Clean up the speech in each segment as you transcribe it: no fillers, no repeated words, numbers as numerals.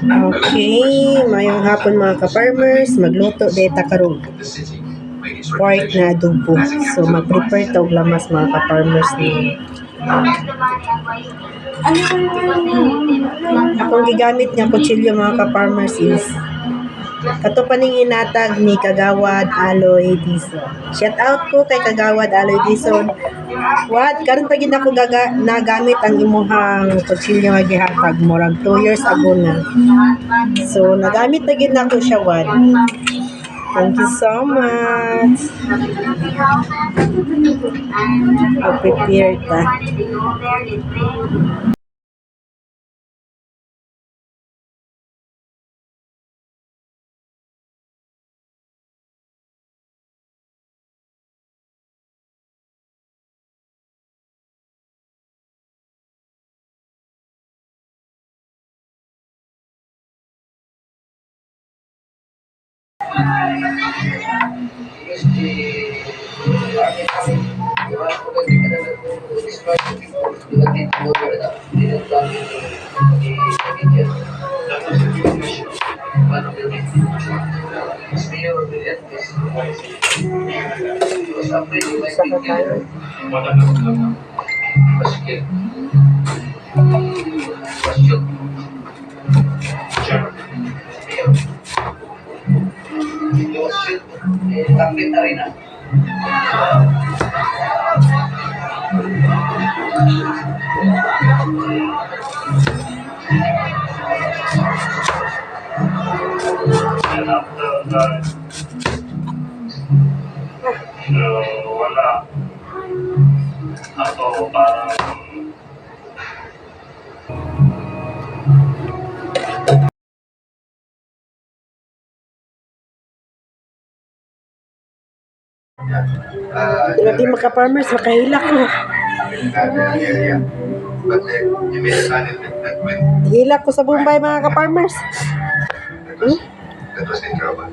Okay, mayong hapon mga ka-farmers, magluto data karong pork na adobo. So mag-prepare to og lamas mga ka-farmers ni. Akong gigamit nga kutsilyo mga ka-farmers is kato paning inatag ni Kagawad Aloy Dizon. Shout out po kay Kagawad Aloy Dizon. What? Karon pa gid ako nagamit ang imuhang kutsilyo nga gihatag murag 2 years ago na. So nagamit na gid nako siya what. Thank you so much. Prepared ta. Wala. Ako parang Grabe mga farmers, makahila ko. Hila ko sa Bombay mga ka-farmers. That was in trouble.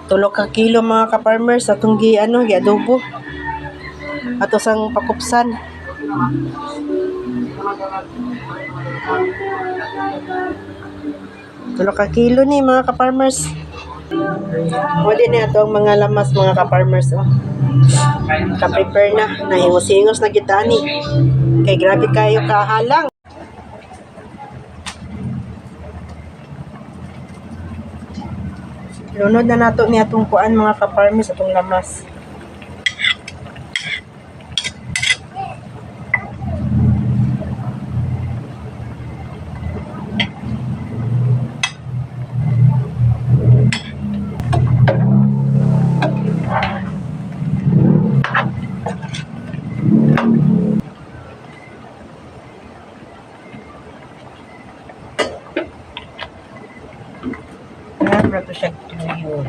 Tulo ka kilo mga ka-farmers atong gi-adobo. Ato sang pakupsan. Tulo ka kilo ni mga ka-farmers. Pwede na ito ang mga lamas mga ka-farmers. Oh. Ka-prepare na. Nahingos-hingos na kita ni. Kay grabe kayo kahalang. Lunod na nato ni atong kuan mga ka-farmers atong lamas. Prato siya tuyo.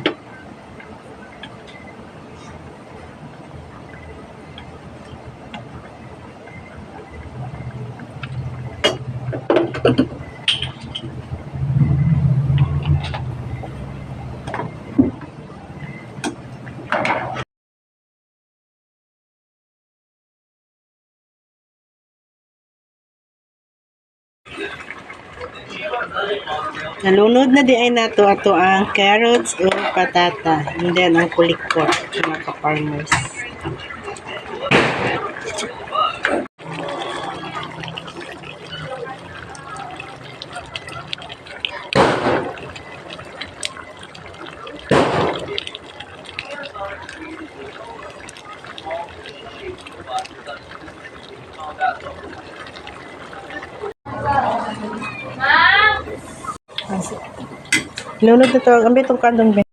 Nalunod na di ay nato ato ang carrots o patata. And then ang kulikot mga ka-farmers. Lunod na to. Ambil itong kandong, be.